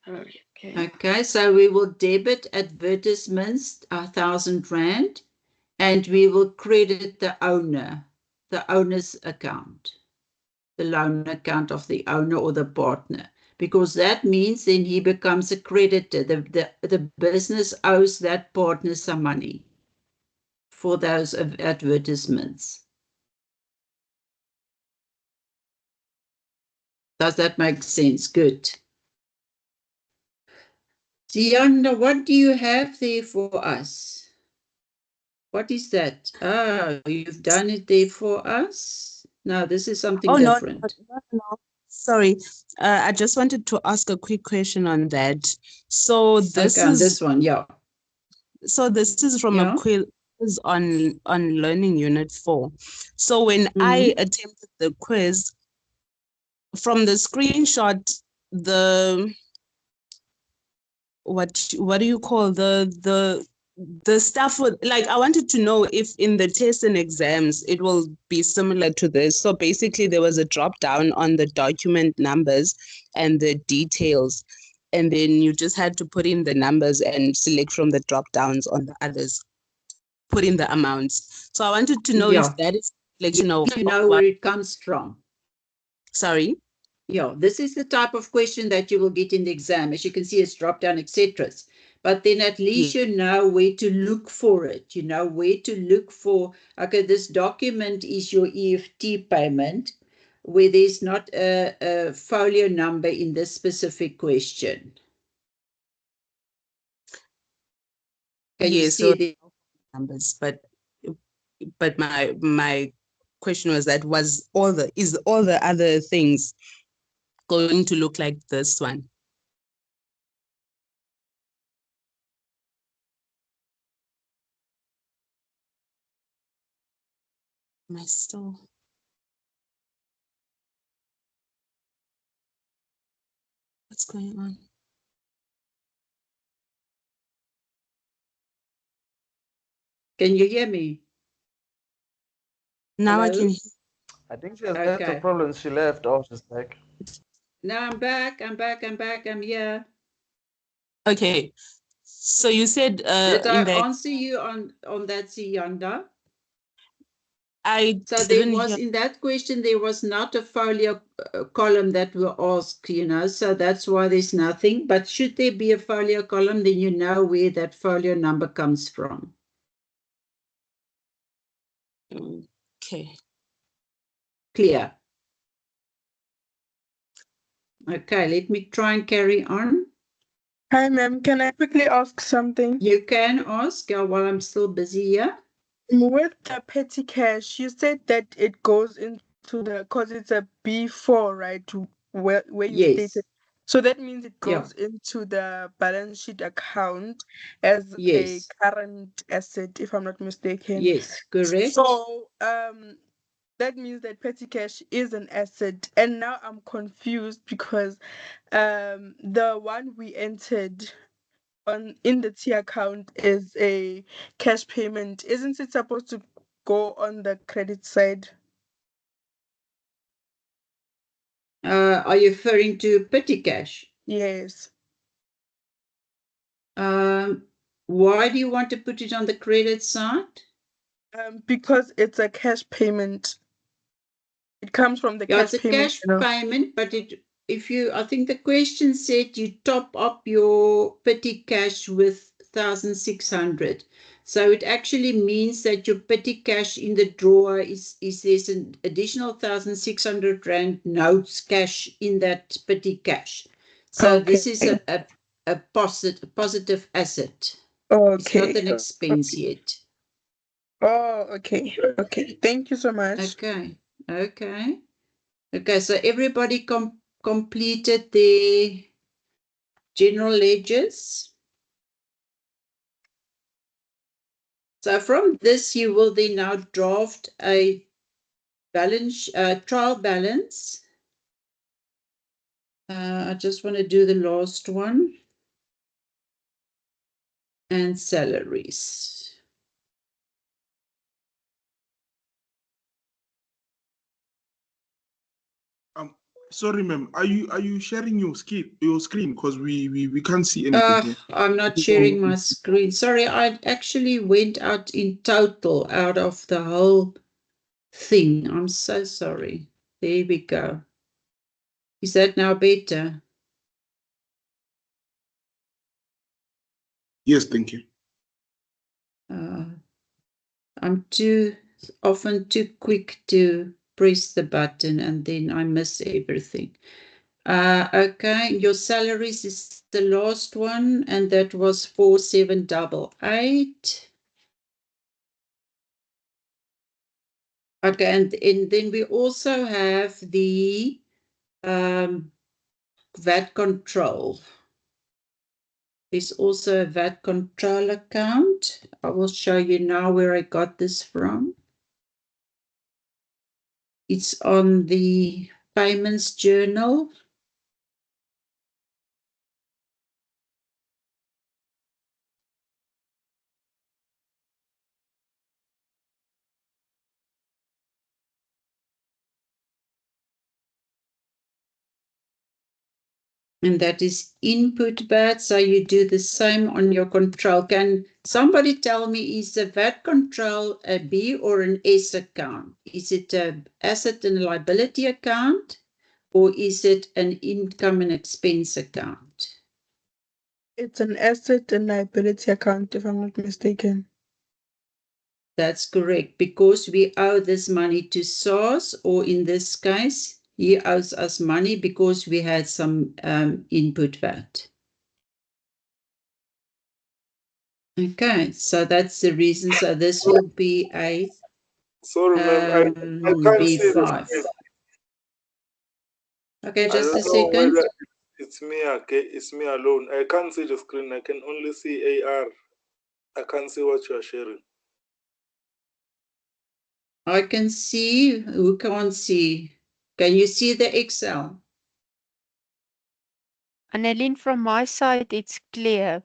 Okay. Okay, so we will debit advertisements 1,000 Rand, and we will credit the owner's account, the loan account of the owner or the partner, because that means then he becomes a creditor. The business owes that partner some money for those advertisements. Does that make sense? Good. Zianda, what do you have there for us? What is that? Ah, you've done it there for us? No, this is something different. No. Sorry, I just wanted to ask a quick question on that. So this Okay, on is this one, yeah. so this is from Yeah. a quiz on Learning Unit 4. So when I attempted the quiz, from the screenshot, the what do you call the stuff with, like, I wanted to know if in the tests and exams it will be similar to this. So basically there was a drop down on the document numbers and the details, and then you just had to put in the numbers and select from the drop downs on the others, put in the amounts. So I wanted to know Yeah. if that is a reflection of You know where it comes from. sorry. Yeah, this is the type of question that you will get in the exam. As you can see, it's drop down, etc. But then at least you know where to look for it. You know where to look for, okay, this document is your EFT payment, where there's not a folio number in this specific question. Can you Yes, see so the numbers, but my question was that is all the other things going to look like this one? Am I still? What's going on? Can you hear me? Now I Hello? can hear. I think she has had some Okay. problems. She left. Oh, she's back. No, I'm back. I'm here. Okay. So you said Did in I the answer you on that, Siyanda? I So there didn't was, hear. in that question, there was not a folio column that were asked, so that's why there's nothing. But should there be a folio column, then you know where that folio number comes from. Okay. Clear. Okay, let me try and carry on. Hi, ma'am. Can I quickly ask something? You can ask while I'm still busy here. With the petty cash, you said that it goes into the, because it's a B4, right? Where you Yes. stated. So that means it Yeah. goes into the balance sheet account as a Yes. current asset, if I'm not mistaken. Yes, correct. So that means that petty cash is an asset. And now I'm confused because the one we entered in the T account is a cash payment. Isn't it supposed to go on the credit side? Are you referring to petty cash? Yes. Why do you want to put it on the credit side? Because it's a cash payment. It comes from the Yeah, cash it's a payment. cash payment, but I think the question said you top up your petty cash with 1,600. So it actually means that your petty cash in the drawer is there's an additional 1,600 Rand notes cash in that petty cash. So this is a positive asset. It's not an expense yet. Oh, okay. Okay. Thank you so much. Okay. So everybody completed the general ledgers. So from this, you will then now draft a trial balance. I just want to do the last one. And salaries. Sorry, ma'am. Are you sharing your screen? Because we can't see anything. I'm not sharing my screen. Sorry, I actually went out in total out of the whole thing. I'm so sorry. There we go. Is that now better? Yes, thank you. I'm too often too quick to press the button and then I miss everything. Okay, your salaries is the last one, and that was 4,788. Okay, and then we also have the VAT control. There's also a VAT control account. I will show you now where I got this from. It's on the payments journal. And that is input VAT. So you do the same on your control. Can somebody tell me, is the VAT control a B or an S account? Is it an asset and liability account, or is it an income and expense account? It's an asset and liability account, if I'm not mistaken. That's correct, because we owe this money to SARS, or in this case, he owes us money because we had some input VAT. Okay, so that's the reason. So this will be a Sorry, ma'am, I can't see the B5. screen. Okay, just I a don't know second. whether it's me, okay? It's me alone. I can't see the screen. I can only see AR. I can't see what you are sharing. I can see. Who can't see? Can you see the Excel? Annelien, from my side, it's clear.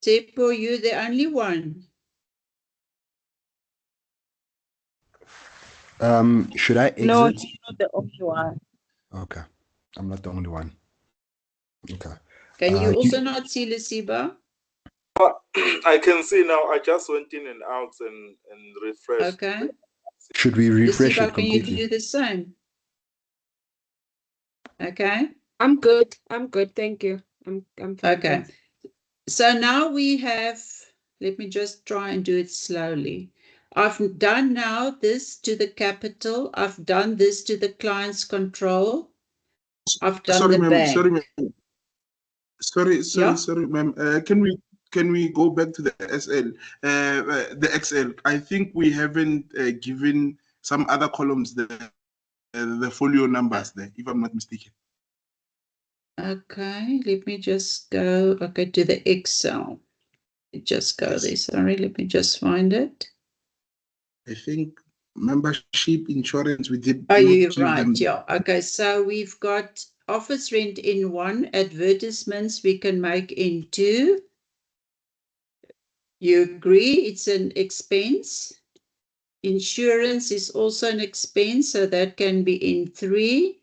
Tsepo, you're the only one. Should I exit? No, you're not the only one. Okay. I'm not the only one. Okay. Can you also not see Lesiba? I can see now. I just went in and out and refreshed. Okay. Should we refresh Lesiba, it can you completely? do the same? Okay. I'm good. Thank you. I'm fine. Okay. Thanks. So now we have, let me just try and do it slowly. I've done now this to the capital. I've done this to the client's control. I've done Sorry, the ma'am. bank. Sorry, ma'am. Sorry, Yeah. ma'am. Can we go back to the the Excel? I think we haven't given some other columns the folio numbers there, if I'm not mistaken. Okay, let me just go to the Excel. Just go there. Sorry, let me just find it. I think membership insurance, we did. Oh, you're not give right. them. Yeah. Okay, so we've got office rent in 1, advertisements we can make in 2. You agree it's an expense? Insurance is also an expense, so that can be in 3.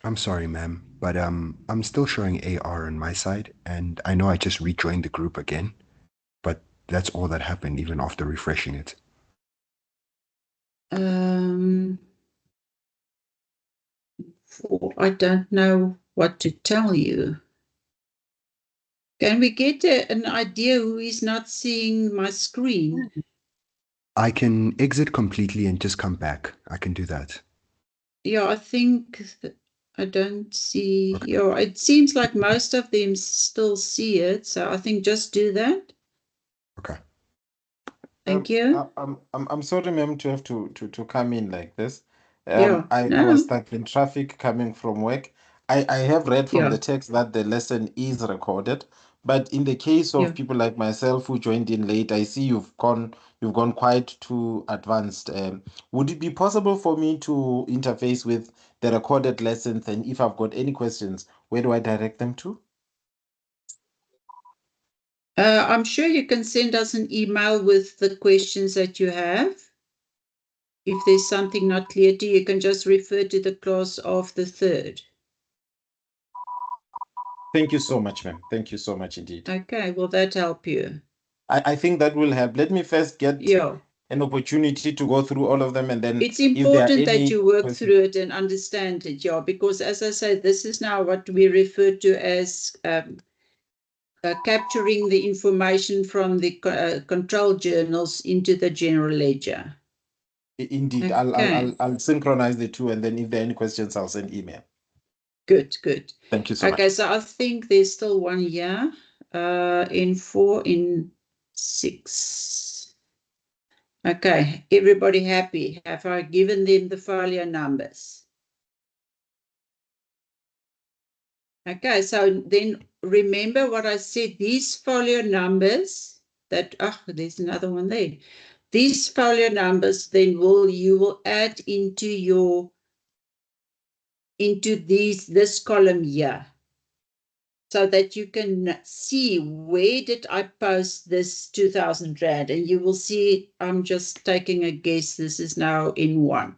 I'm sorry, ma'am, but I'm still showing AR on my side, and I know I just rejoined the group again, but that's all that happened even after refreshing it. I don't know what to tell you. Can we get an idea who is not seeing my screen? I can exit completely and just come back. I can do that. Yeah, I think I don't see. Okay. Yeah, it seems like most of them still see it, so I think just do that. Okay. Thank you. I'm sorry, ma'am, to have to come in like this. Yeah, I was stuck in traffic coming from work. I have read from the text that the lesson is recorded, but in the case of people like myself who joined in late, I see you've gone quite too advanced. Would it be possible for me to interface with the recorded lessons, and if I've got any questions, where do I direct them to? I'm sure you can send us an email with the questions that you have. If there's something not clear to you, you can just refer to the class of the 3rd. Thank you so much, ma'am. Thank you so much indeed. Okay, will that help you? I think that will help. Let me first get an opportunity to go through all of them, and then it's important that you work through it and understand it, because as I said, this is now what we refer to as capturing the information from the control journals into the general ledger. Indeed, okay. I'll synchronize the two, and then if there are any questions, I'll send email. Good. Thank you so much. Okay, so I think there's still one here in 4, in 6. Okay, everybody happy? Have I given them the folio numbers? Okay, so then remember what I said, these folio numbers that, there's another one there. These folio numbers, then you will add into this column here, so that you can see where did I post this 2,000 Rand, and you will see, I'm just taking a guess, this is now in 1.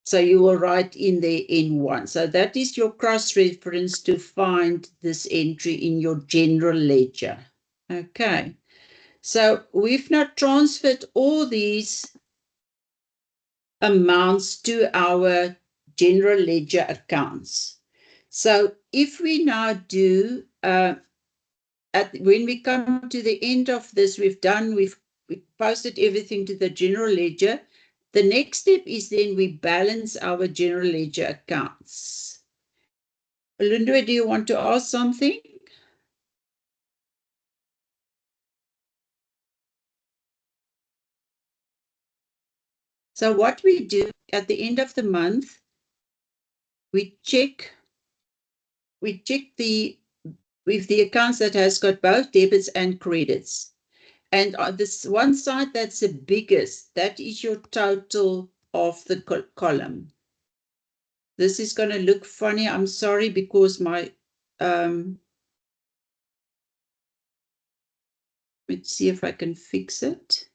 So you will write in there in 1. So that is your cross-reference to find this entry in your general ledger. Okay. So we've now transferred all these amounts to our general ledger accounts. So if we now do, when we come to the end of this, we've posted everything to the general ledger. The next step is then we balance our general ledger accounts. Lundwe, do you want to ask something? So what we do at the end of the month, we check with the accounts that has got both debits and credits. And on this one side that's the biggest, that is your total of the column. This is going to look funny. I'm sorry, because my, let's see if I can fix it.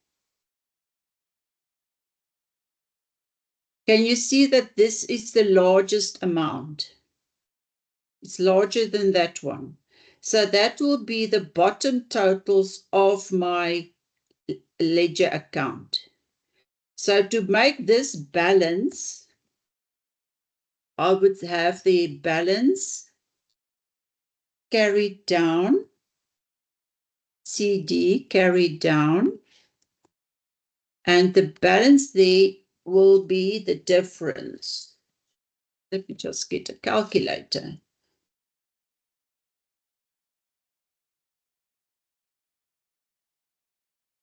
Can you see that this is the largest amount? It's larger than that one. So that will be the bottom totals of my ledger account. So to make this balance, I would have the balance carried down, CD carried down, and the balance there will be the difference. Let me just get a calculator.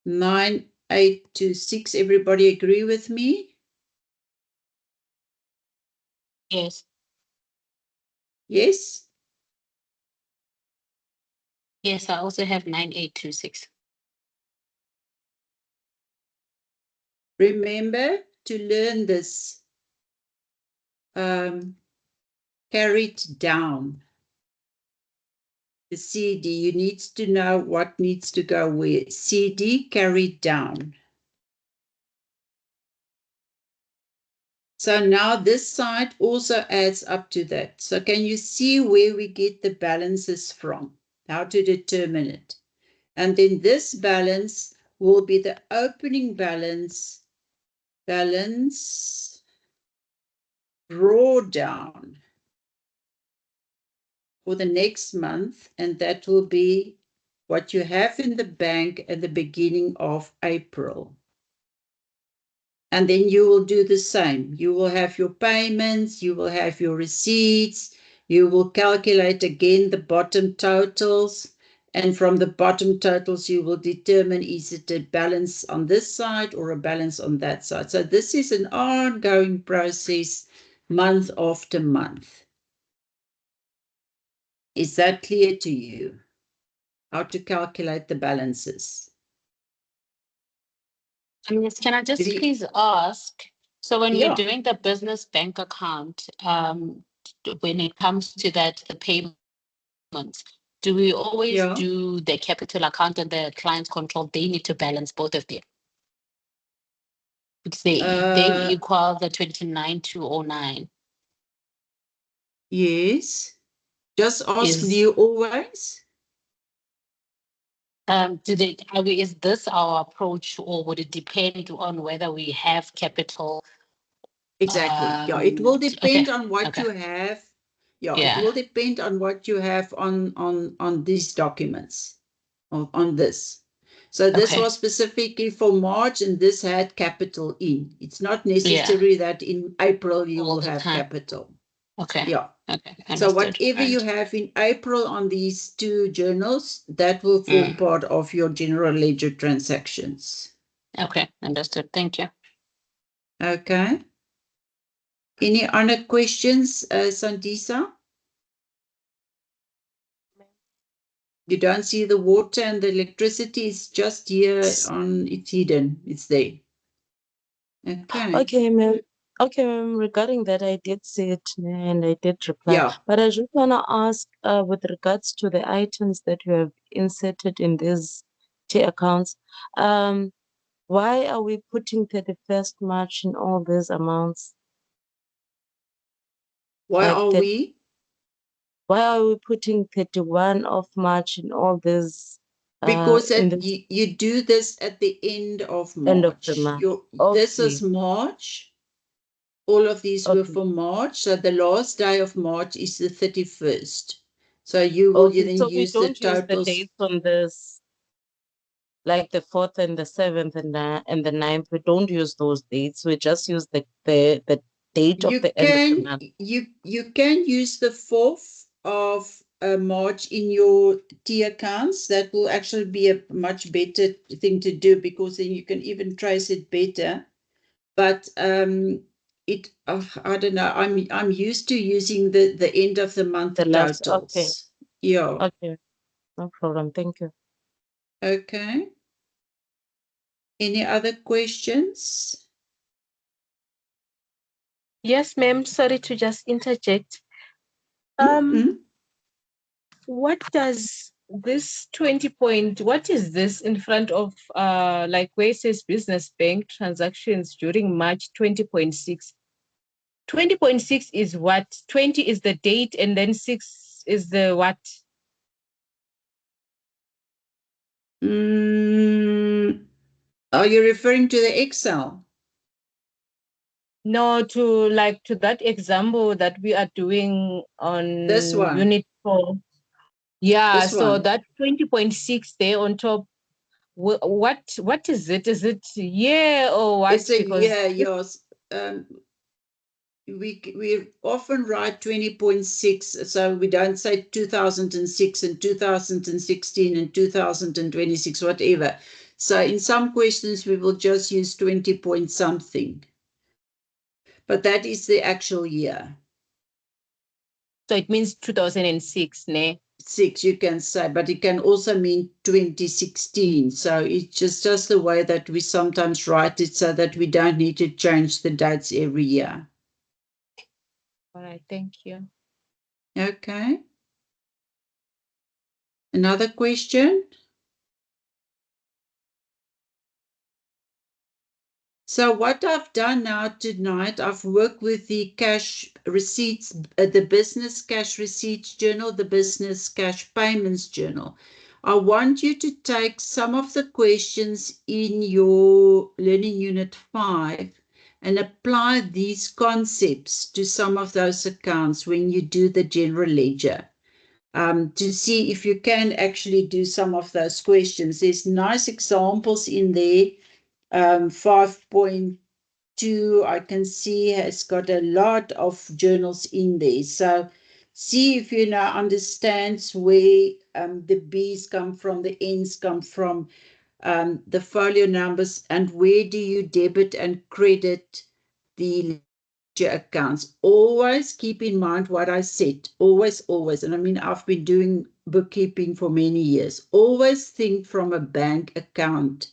9826. Everybody agree with me? Yes. Yes? Yes, I also have 9826. Remember to learn this. Carried down. The CD, you need to know what needs to go where. CD carried down. So now this side also adds up to that. So can you see where we get the balances from? How to determine it? And then this balance will be the opening balance, drawdown for the next month, and that will be what you have in the bank at the beginning of April. And then you will do the same. You will have your payments, you will have your receipts, you will calculate again the bottom totals, and from the bottom totals you will determine is it a balance on this side or a balance on that side. So this is an ongoing process month after month. Is that clear to you? How to calculate the balances? Yes, can I just please ask, so when we're doing the business bank account, when it comes to that, the payments, do we always do the capital account and the client control? They need to balance both of them. Because they equal the 29,209. Yes. Just ask you always. Is this our approach, or would it depend on whether we have capital? Exactly. It will depend on what you have. It will Yeah. depend on what you have on these documents, on this. So this was specifically for March, and this had capital in. It's not necessary that in April you will have capital. Okay. Yeah. Okay. So Understood. whatever you have in April on these two journals, that will form part of your general ledger transactions. Okay. Understood. Thank you. Okay. Any other questions, Sandisa? You don't see the water and the electricity is just here on, it's hidden, it's there. Okay. Okay, ma'am. Okay, ma'am, regarding that, I did see it and I did reply. Yeah. But I just want to ask with regards to the items that you have inserted in these T accounts, why are we putting 31st March in all these amounts? Why Like are that, we? why are we putting 31 of March in all these? Because In the you do this at the end of March. end of the month. This is March. All of these were for March. So the last day of March is the 31st. So you will then so we use the don't use the totals. dates on this, like the 4th and the 7th and the 9th. We don't use those dates. We just use the date of the end of the month. You can use the 4th of March in your T accounts. That will actually be a much better thing to do, because then you can even trace it better. But I don't know. I'm used to using the end of the month totals. Okay. Yeah. Okay. No problem. Thank you. Okay. Any other questions? Yes, ma'am. Sorry to just interject. What does this 20 point, what is this in front of like where it says business bank transactions during March 20.6? 20.6 is what? 20 is the date and then 6 is the what? Are you referring to the Excel? No, to that example that we are doing on This one. Unit 4. Yeah, This so one. that 20.6 there on top, what is it? Is it year or what? It's a year, yes. We often write 20.6, so we don't say 2006 and 2016 and 2026, whatever. So in some questions, we will just use 20 point something. But that is the actual year. So it means 2006, ne? 6, you can say, but it can also mean 2016. So it's just the way that we sometimes write it so that we don't need to change the dates every year. All right, thank you. Okay. Another question? So what I've done now tonight, I've worked with the cash receipts, the business cash receipts journal, the business cash payments journal. I want you to take some of the questions in your Learning Unit 5 and apply these concepts to some of those accounts when you do the general ledger. To see if you can actually do some of those questions. There's nice examples in there. 5.2, I can see, has got a lot of journals in there. So see if you now understand where the B's come from, the N's come from, the folio numbers, and where do you debit and credit the ledger accounts. Always keep in mind what I said. Always. And I mean, I've been doing bookkeeping for many years. Always think from a bank account,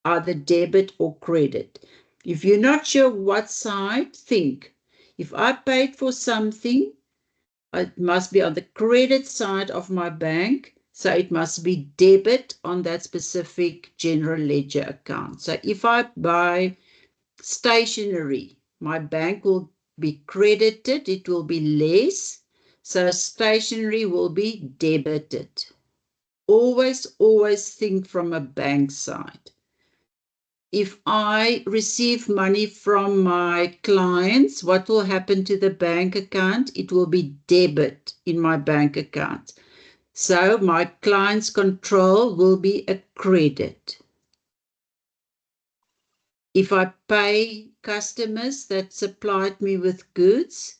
either debit or credit. If you're not sure what side, think. If I paid for something, it must be on the credit side of my bank, so it must be debit on that specific general ledger account. So if I buy stationery, my bank will be credited, it will be less, so stationery will be debited. Always think from a bank side. If I receive money from my clients, what will happen to the bank account? It will be debit in my bank account. So my client's control will be a credit. If I pay customers that supplied me with goods,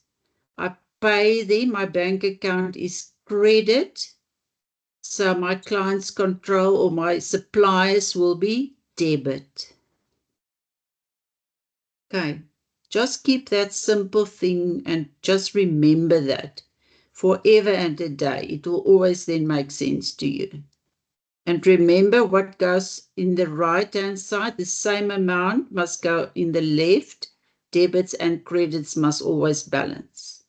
I pay them, my bank account is credit. So my client's control or my suppliers will be debit. Okay, just keep that simple thing and just remember that forever and a day. It will always then make sense to you. And remember what goes in the right-hand side, the same amount must go in the left. Debits and credits must always balance.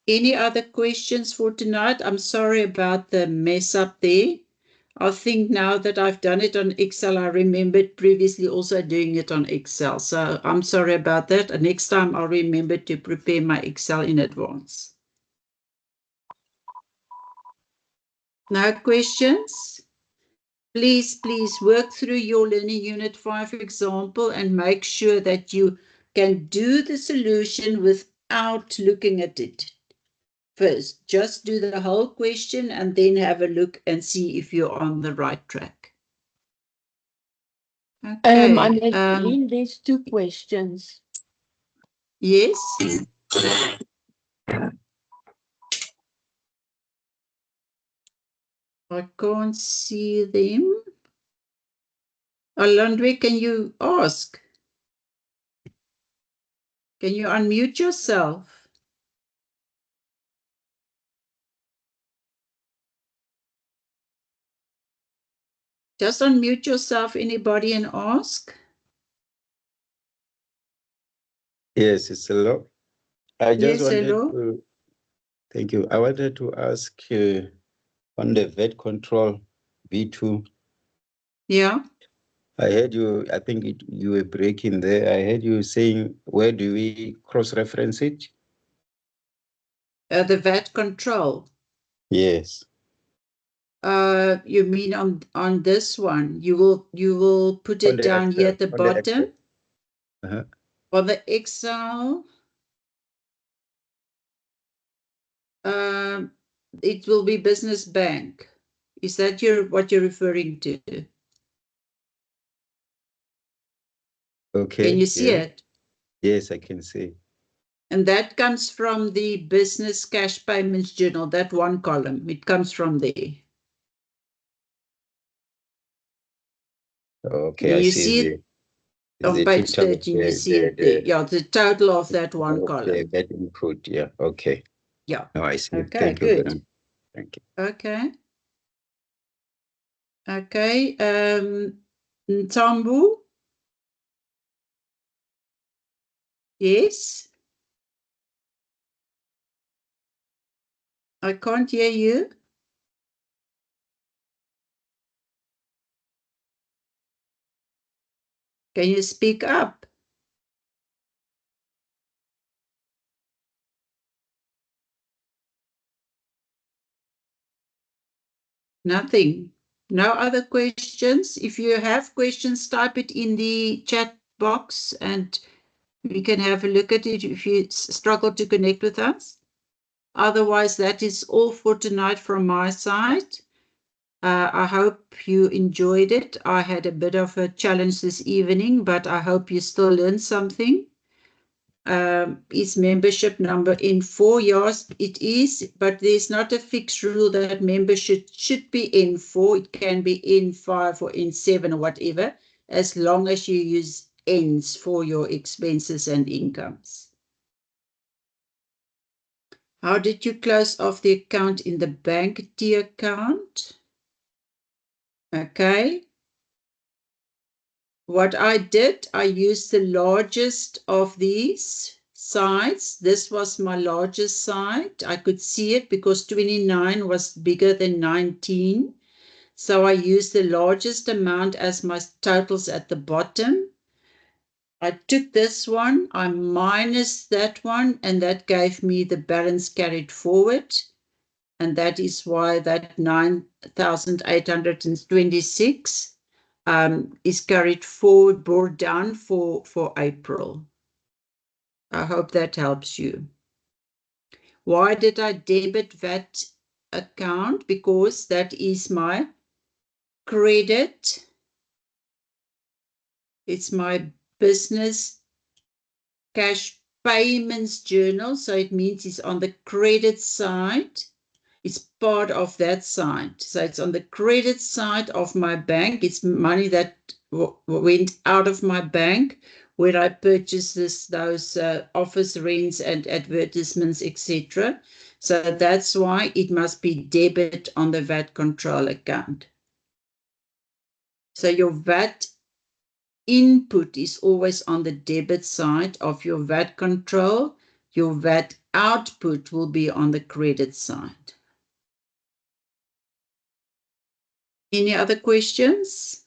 Any other questions for tonight? I'm sorry about the mess up there. I think now that I've done it on Excel, I remembered previously also doing it on Excel. So I'm sorry about that. And next time I'll remember to prepare my Excel in advance. No questions? Please work through your Learning Unit 5 example and make sure that you can do the solution without looking at it. First, just do the whole question and then have a look and see if you're on the right track. Okay. There's 2 questions. Yes. I can't see them. Alandwe, can you ask? Can you unmute yourself? Just unmute yourself, anybody, and ask. Yes, it's hello. I just Yes, wanted hello. to, thank you. I wanted to ask on the vet control V2. Yeah. I heard you, I think you were breaking there. I heard you saying, where do we cross-reference it? The VAT control. Yes. You mean on this one? You will put On it the down Excel, here at the on the Excel. bottom. On the Excel. It will be business bank. Is that what you're referring to? Okay. Can you see yeah. it? Yes, I can see. And that comes from the business cash payments journal, that one column. It comes from there. Okay, I You see see it on the page total of 13, you see it there. Yeah, the total of that one column. that input, yeah, okay. Yeah. No, I see. Okay, Thank you, good. Veron. Thank you. Okay. Okay, Ntambu? Yes? I can't hear you. Can you speak up? Nothing. No other questions? If you have questions, type it in the chat box and we can have a look at it if you struggle to connect with us. Otherwise, that is all for tonight from my side. I hope you enjoyed it. I had a bit of a challenge this evening, but I hope you still learned something. Is membership number N4? Yes, it is, but there's not a fixed rule that membership should be N4. It can be N5 or N7 or whatever, as long as you use Ns for your expenses and incomes. How did you close off the account in the bank T account? Okay. What I did, I used the largest of these sides. This was my largest side. I could see it because 29 was bigger than 19. So I used the largest amount as my totals at the bottom. I took this one, I minus that one, and that gave me the balance carried forward. And that is why that 9,826 is carried forward, brought down for April. I hope that helps you. Why did I debit that account? Because that is my credit. It's my business cash payments journal. So it means it's on the credit side. It's part of that side. So it's on the credit side of my bank. It's money that went out of my bank where I purchased those office rents and advertisements, etc. So that's why it must be debit on the VAT control account. So your VAT input is always on the debit side of your VAT control. Your VAT output will be on the credit side. Any other questions?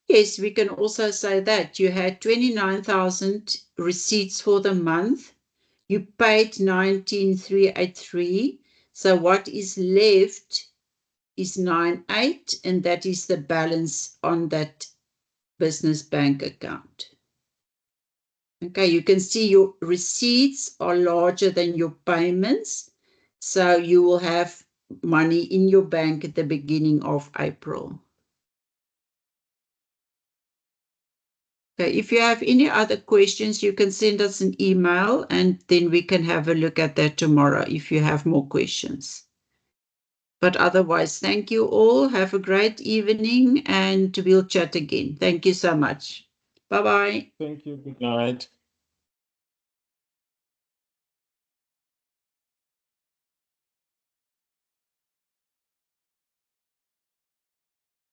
Yes, we can also say that you had 29,000 receipts for the month. You paid 19,383. So what is left is 98, and that is the balance on that business bank account. Okay, you can see your receipts are larger than your payments. So you will have money in your bank at the beginning of April. Okay, if you have any other questions, you can send us an email and then we can have a look at that tomorrow if you have more questions. But otherwise, thank you all. Have a great evening and we'll chat again. Thank you so much. Bye-bye. Thank you. Good night.